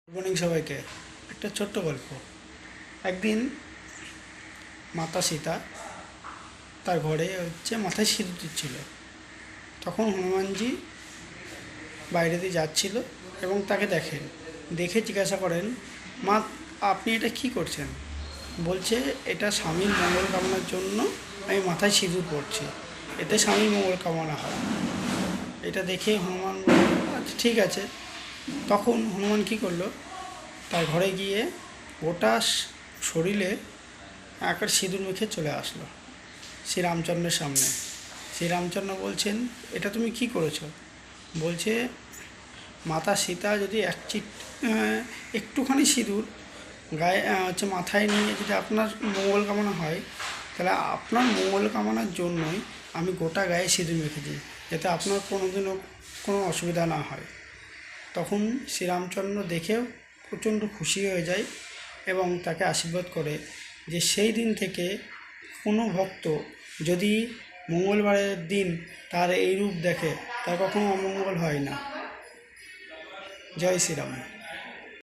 Good morning সবাইকে। একটা ছোট্ট গল্প। একদিন মাতা সীতা তার ঘরে মাথায় সিঁদুর দিচ্ছিল। তখন হনুমানজি বাইরে দিয়ে যাচ্ছিল এবং তাকে দেখে জিজ্ঞাসা করেন, মা, আপনি এটা কি করছেন? বলছে, এটা স্বামীর মঙ্গল কামনার জন্য আমি মাথায় সিঁদুর পড়ছি, এতে স্বামীর মঙ্গল কামনা হয়। এটা দেখে হনুমান বলল, আচ্ছা ঠিক আছে। তখন হনুমান কী করলো, তার ঘরে গিয়ে গোটা শরীরে একবার সিঁদুর মেখে চলে আসলো শ্রীরামচন্দ্রের সামনে। শ্রীরামচন্দ্র বলছেন, এটা তুমি কি করেছো? বলছে, মাতা সীতা যদি একটুখানি সিঁদুর গায়ে মাথায় নিয়ে যদি আপনার মঙ্গল কামনা হয়, তাহলে আপনার মঙ্গল কামনার জন্যই আমি গোটা গায়ে সিঁদুর মেখেছি, যাতে আপনার কোনোদিনও কোনো অসুবিধা না হয়। তখন শ্রীরামচন্দ্র দেখেও প্রচণ্ড খুশি হয়ে যায় এবং তাকে আশীর্বাদ করে যে সেই দিন থেকে কোনো ভক্ত যদি মঙ্গলবারের দিন তার এই রূপ দেখে, তার কখনো অমঙ্গল হয় না। জয় শ্রীরাম।